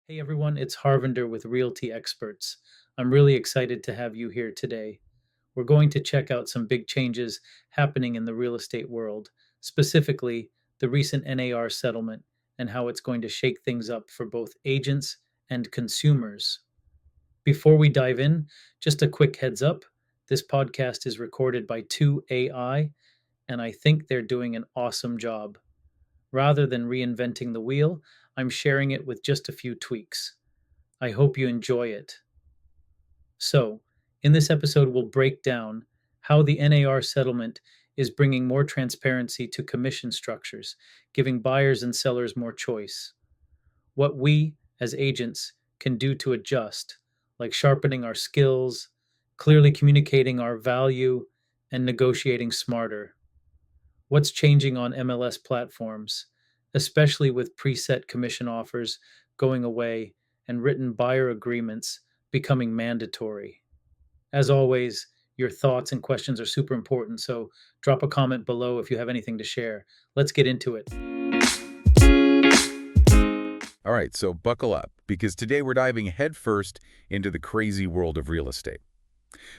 Hey everyone, it's Harvinder with Realty Experts. I'm really excited to have you here today. We're going to check out some big changes happening in the real estate world, specifically the recent NAR settlement and how it's going to shake things up for both agents and consumers. Before we dive in, just a quick heads up. This podcast is recorded by 2AI, and I think they're doing an awesome job. Rather than reinventing the wheel, I'm sharing it with just a few tweaks. I hope you enjoy it. So, in this episode, we'll break down how the NAR settlement is bringing more transparency to commission structures, giving buyers and sellers more choice. What we, as agents, can do to adjust, like sharpening our skills, clearly communicating our value, and negotiating smarter. What's changing on MLS platforms, especially with preset commission offers going away and written buyer agreements becoming mandatory. As always, your thoughts and questions are super important, so drop a comment below if you have anything to share. Let's get into it. All right, so buckle up, because today we're diving headfirst into the crazy world of real estate.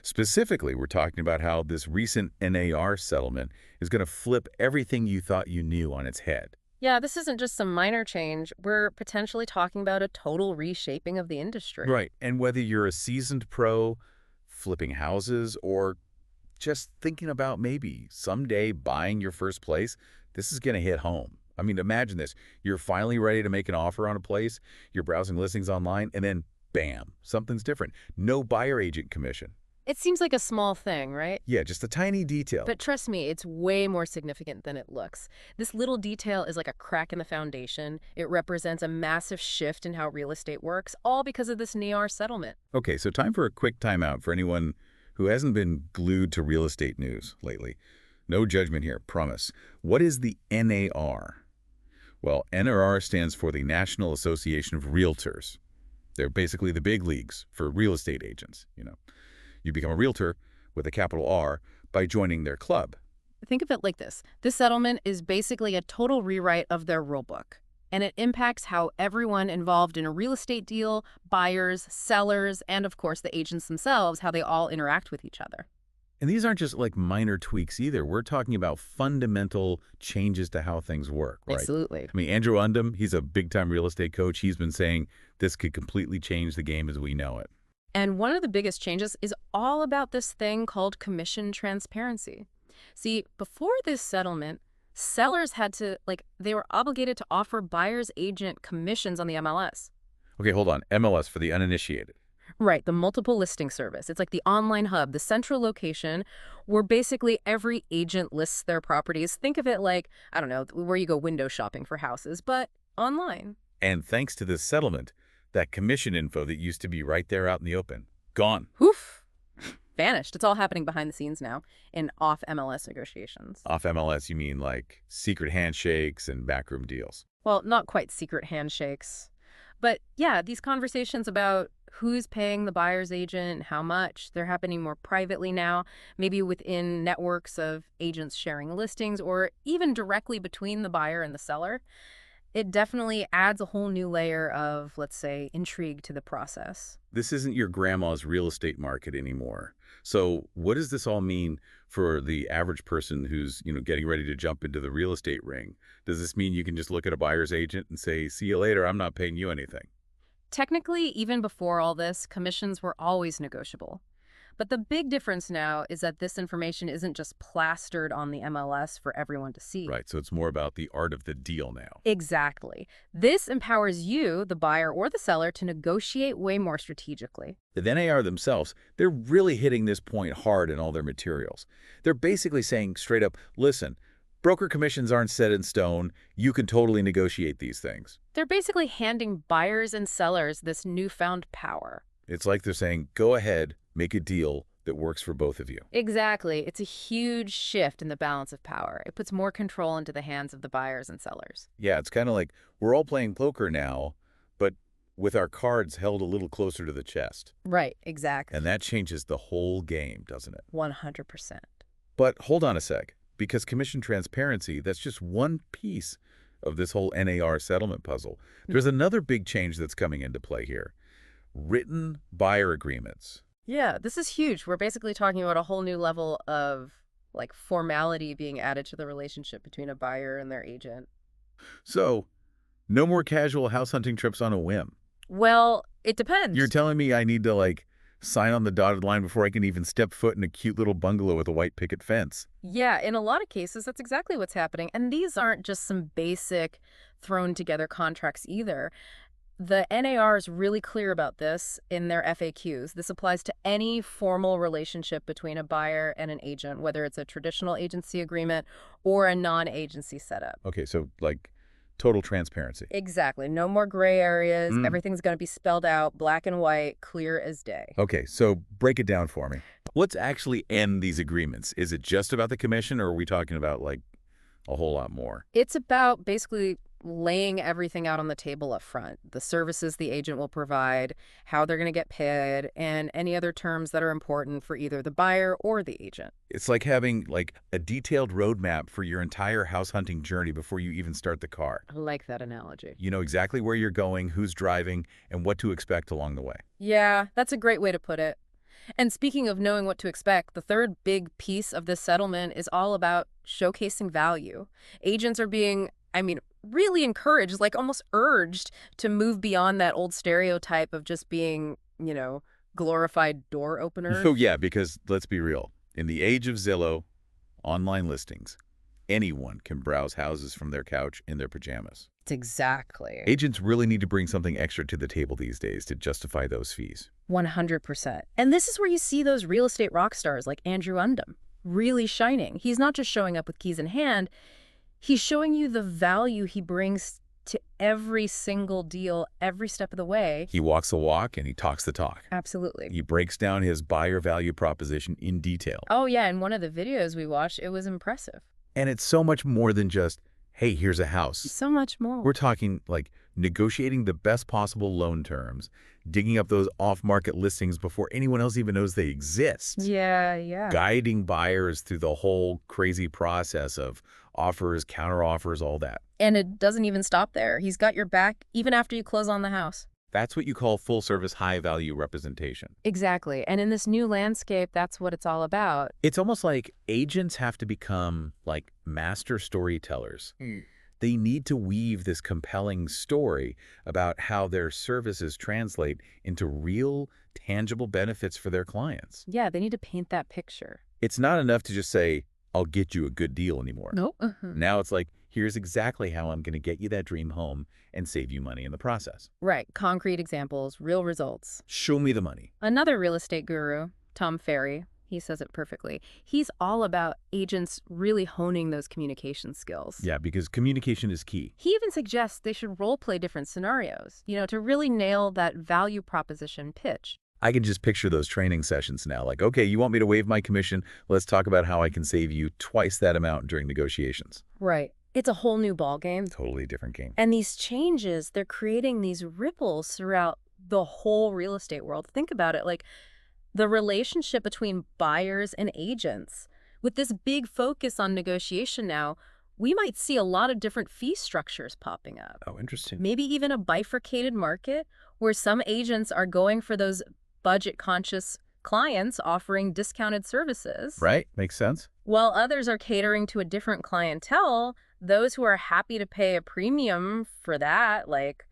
Specifically, we're talking about how this recent NAR settlement is going to flip everything you thought you knew on its head. Yeah, this isn't just some minor change. We're potentially talking about a total reshaping of the industry. Right, and whether you're a seasoned pro, flipping houses, or just thinking about maybe someday buying your first place, this is going to hit home. I mean, imagine this. You're finally ready to make an offer on a place, you're browsing listings online, and then bam, something's different. No buyer agent commission. It seems like a small thing, right? Yeah, just a tiny detail. But trust me, it's way more significant than it looks. This little detail is like a crack in the foundation. It represents a massive shift in how real estate works, all because of this NAR settlement. Okay, so time for a quick timeout for anyone who hasn't been glued to real estate news lately. No judgment here, promise. What is the NAR? Well, NAR stands for the National Association of Realtors. They're basically the big leagues for real estate agents. You become a realtor with a capital R by joining their club. Think of it like this. This settlement is basically a total rewrite of their rulebook, and it impacts how everyone involved in a real estate deal, buyers, sellers, and of course the agents themselves, how they all interact with each other. And these aren't just like minor tweaks either. We're talking about fundamental changes to how things work, right? Absolutely. I mean, Andrew Undum, he's a big-time real estate coach. He's been saying this could completely change the game as we know it. And one of the biggest changes is all about this thing called commission transparency. See, before this settlement, sellers had to, they were obligated to offer buyer's agent commissions on the MLS. Okay, hold on. MLS for the uninitiated. Right, the multiple listing service. It's like the online hub, the central location where basically every agent lists their properties. Think of it like, I don't know, where you go window shopping for houses, but online. And thanks to this settlement, that commission info that used to be right there out in the open, gone. Poof. Vanished. It's all happening behind the scenes now in off MLS negotiations. Off MLS, you mean like secret handshakes and backroom deals? Well, not quite secret handshakes. But yeah, these conversations about who's paying the buyer's agent, how much, they're happening more privately now, maybe within networks of agents sharing listings or even directly between the buyer and the seller. It definitely adds a whole new layer of, let's say, intrigue to the process. This isn't your grandma's real estate market anymore. So what does this all mean for the average person who's, getting ready to jump into the real estate ring? Does this mean you can just look at a buyer's agent and say, see you later, I'm not paying you anything? Technically, even before all this, commissions were always negotiable. But the big difference now is that this information isn't just plastered on the MLS for everyone to see. Right, so it's more about the art of the deal now. Exactly. This empowers you, the buyer or the seller, to negotiate way more strategically. The NAR themselves, they're really hitting this point hard in all their materials. They're basically saying straight up, listen, broker commissions aren't set in stone. You can totally negotiate these things. They're basically handing buyers and sellers this newfound power. It's like they're saying, go ahead, make a deal that works for both of you. Exactly. It's a huge shift in the balance of power. It puts more control into the hands of the buyers and sellers. Yeah, it's kind of like we're all playing poker now, but with our cards held a little closer to the chest. Right, exactly. And that changes the whole game, doesn't it? 100%. But hold on a sec, because commission transparency, that's just one piece of this whole NAR settlement puzzle. There's another big change that's coming into play here. Written buyer agreements. Yeah, this is huge. We're basically talking about a whole new level of like formality being added to the relationship between a buyer and their agent. So, no more casual house hunting trips on a whim. Well, it You're depends. telling me I need to, like, sign on the dotted line before I can even step foot in a cute little bungalow with a white picket fence? Yeah, in a lot of cases, that's exactly what's happening. And these aren't just some basic thrown together contracts either. The NAR is really clear about this in their FAQs. This applies to any formal relationship between a buyer and an agent, whether it's a traditional agency agreement or a non-agency setup. Okay, so, like, total transparency. Exactly. No more gray areas. Mm. Everything's going to be spelled out, black and white, clear as day. Okay, so break it down for me. What's actually in these agreements? Is it just about the commission, or are we talking about, like, a whole lot more? It's about basically laying everything out on the table up front. The services the agent will provide, how they're going to get paid, and any other terms that are important for either the buyer or the agent. It's like having, like, a detailed roadmap for your entire house hunting journey before you even start the car. I like that analogy. You know exactly where you're going, who's driving, and what to expect along the way. Yeah, that's a great way to put it. And speaking of knowing what to expect, the third big piece of this settlement is all about showcasing value. Agents are being, really encouraged, like almost urged to move beyond that old stereotype of just being, glorified door openers. Oh, yeah, because let's be real. In the age of Zillow, online listings, anyone can browse houses from their couch in their pajamas. Exactly. Agents really need to bring something extra to the table these days to justify those fees. 100%. And this is where you see those real estate rock stars like Andrew Undum really shining. He's not just showing up with keys in hand. He's showing you the value he brings to every single deal, every step of the way. He walks the walk and he talks the talk. Absolutely. He breaks down his buyer value proposition in detail. Oh, yeah. In one of the videos we watched, it was impressive. And it's so much more than just, hey, here's a house. So much more. We're talking like negotiating the best possible loan terms, digging up those off-market listings before anyone else even knows they exist. Yeah. Guiding buyers through the whole crazy process of offers, counteroffers, all that. And it doesn't even stop there. He's got your back even after you close on the house. That's what you call full-service high-value representation. Exactly. And in this new landscape, that's what it's all about. It's almost like agents have to become like master storytellers. They need to weave this compelling story about how their services translate into real, tangible benefits for their clients. Yeah, they need to paint that picture. It's not enough to just say, I'll get you a good deal anymore. Nope. Now it's like, here's exactly how I'm going to get you that dream home and save you money in the process. Right. Concrete examples, real results. Show me the money. Another real estate guru, Tom Ferry, he says it perfectly. He's all about agents really honing those communication skills. Yeah, because communication is key. He even suggests they should role play different scenarios, to really nail that value proposition pitch. I can just picture those training sessions now. Like, okay, you want me to waive my commission? Let's talk about how I can save you twice that amount during negotiations. Right. It's a whole new ballgame. Totally different game. And these changes, they're creating these ripples throughout the whole real estate world. Think about it, like the relationship between buyers and agents. With this big focus on negotiation now, we might see a lot of different fee structures popping up. Oh, interesting. Maybe even a bifurcated market where some agents are going for those budget-conscious clients offering discounted services. Right? Makes sense. While others are catering to a different clientele, those who are happy to pay a premium for that, like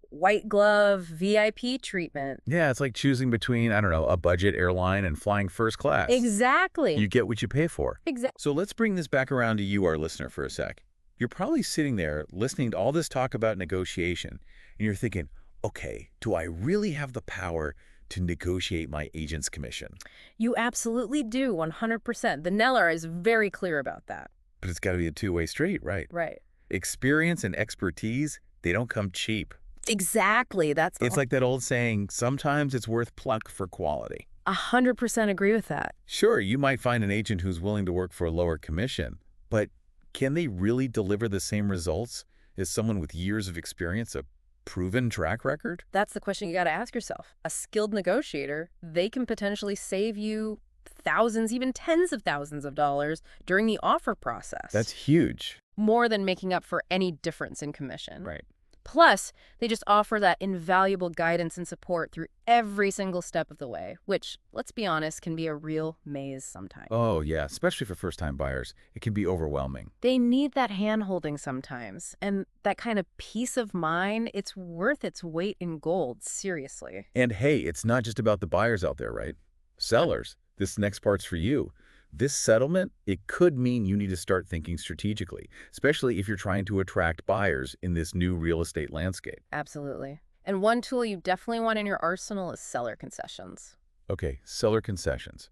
white glove VIP treatment. Yeah, it's like choosing between, I don't know, a budget airline and flying first class. Exactly. You get what you pay for. Exactly. So let's bring this back around to you, our listener, for a sec. You're probably sitting there listening to all this talk about negotiation, and you're thinking, okay, do I really have the power to negotiate my agent's commission? You absolutely do, 100%. The NAR is very clear about that. But it's got to be a two-way street, right? Right. Experience and expertise, they don't come cheap. Exactly. It's like that old saying, sometimes it's worth pluck for quality. 100% agree with that. Sure, you might find an agent who's willing to work for a lower commission, but can they really deliver the same results as someone with years of experience, a proven track record? That's the question you got to ask yourself. A skilled negotiator, they can potentially save you thousands, even tens of thousands of dollars during the offer process. That's huge. more than making up for any difference in commission. Right. Plus, they just offer that invaluable guidance and support through every single step of the way, which, let's be honest, can be a real maze sometimes. Oh, yeah, especially for first-time buyers. It can be overwhelming. They need that hand-holding sometimes, and that kind of peace of mind, it's worth its weight in gold, seriously. And hey, it's not just about the buyers out there, right? Sellers, this next part's for you. This settlement, it could mean you need to start thinking strategically, especially if you're trying to attract buyers in this new real estate landscape. Absolutely. And one tool you definitely want in your arsenal is seller concessions. Okay, seller concessions.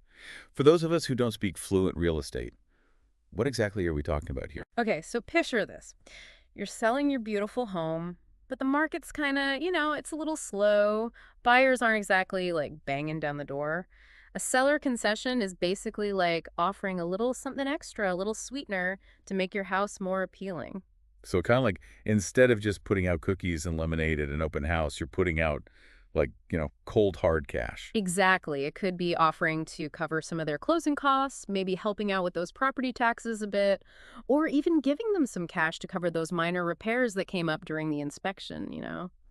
For those of us who don't speak fluent real estate, what exactly are we talking about here? Okay, so picture this. You're selling your beautiful home, but the market's kind of, it's a little slow. Buyers aren't exactly like banging down the door. A seller concession is basically like offering a little something extra, a little sweetener to make your house more appealing. So kind of like instead of just putting out cookies and lemonade at an open house, you're putting out like, cold hard cash. Exactly. It could be offering to cover some of their closing costs, maybe helping out with those property taxes a bit, or even giving them some cash to cover those minor repairs that came up during the inspection.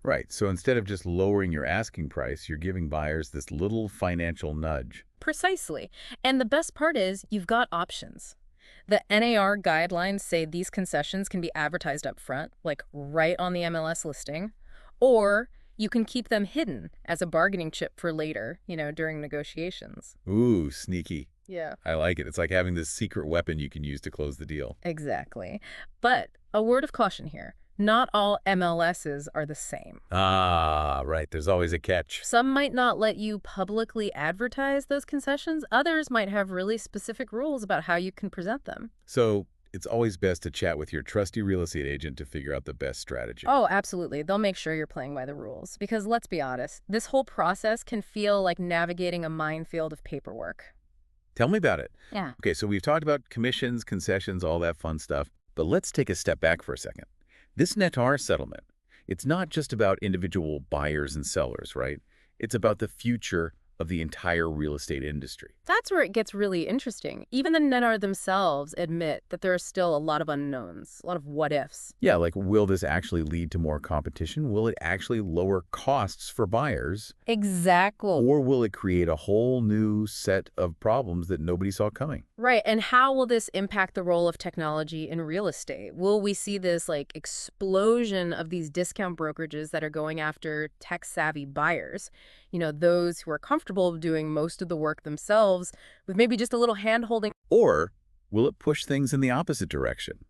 Right. So instead of just lowering your asking price, you're giving buyers this little financial nudge. Precisely. And the best part is you've got options. The NAR guidelines say these concessions can be advertised up front, like right on the MLS listing, or you can keep them hidden as a bargaining chip for later, during negotiations. Ooh, sneaky. Yeah. I like it. It's like having this secret weapon you can use to close the deal. Exactly. But a word of caution here. Not all MLSs are the same. Ah, right. There's always a catch. Some might not let you publicly advertise those concessions. Others might have really specific rules about how you can present them. So it's always best to chat with your trusty real estate agent to figure out the best strategy. Oh, absolutely. They'll make sure you're playing by the rules. Because let's be honest, this whole process can feel like navigating a minefield of paperwork. Tell me about it. Yeah. Okay, so we've talked about commissions, concessions, all that fun stuff. But let's take a step back for a second. This NAR settlement, it's not just about individual buyers and sellers, right? It's about the future of the entire real estate industry. That's where it gets really interesting. Even the NAR themselves admit that there are still a lot of unknowns, a lot of what-ifs. Yeah, like will this actually lead to more competition? Will it actually lower costs for buyers? Exactly. Or will it create a whole new set of problems that nobody saw coming? Right. And how will this impact the role of technology in real estate? Will we see this explosion of these discount brokerages that are going after tech-savvy buyers? Those who are comfortable doing most of the work themselves with maybe just a little hand-holding. Or will it push things in the opposite direction,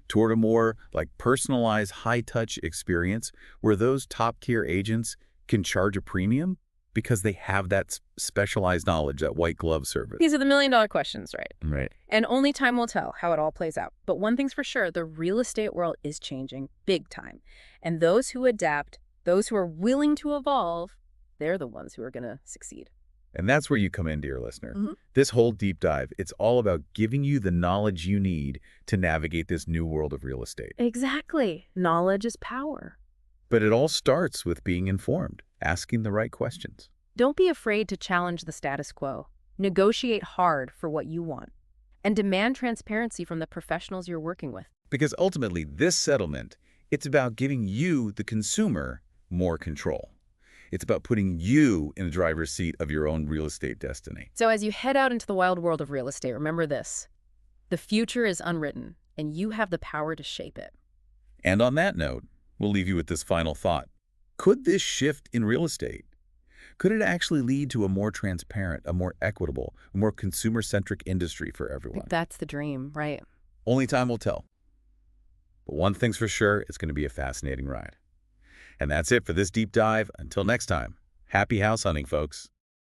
toward a more personalized high-touch experience where those top-tier agents can charge a premium because they have that specialized knowledge, that white glove service? These are the million-dollar questions, right? Right. And only time will tell how it all plays out. But one thing's for sure, the real estate world is changing big time. And those who adapt, those who are willing to evolve, they're the ones who are going to succeed. And that's where you come in, dear listener. Mm-hmm. This whole deep dive, it's all about giving you the knowledge you need to navigate this new world of real estate. Exactly. Knowledge is power. But it all starts with being informed, asking the right questions. Don't be afraid to challenge the status quo. Negotiate hard for what you want. And demand transparency from the professionals you're working with. Because ultimately, this settlement, it's about giving you, the consumer, more control. It's about putting you in the driver's seat of your own real estate destiny. So as you head out into the wild world of real estate, remember this. The future is unwritten, and you have the power to shape it. And on that note, we'll leave you with this final thought. Could this shift in real estate, could it actually lead to a more transparent, a more equitable, a more consumer-centric industry for everyone? That's the dream, right? Only time will tell. But one thing's for sure, it's going to be a fascinating ride. And that's it for this deep dive. Until next time, happy house hunting, folks.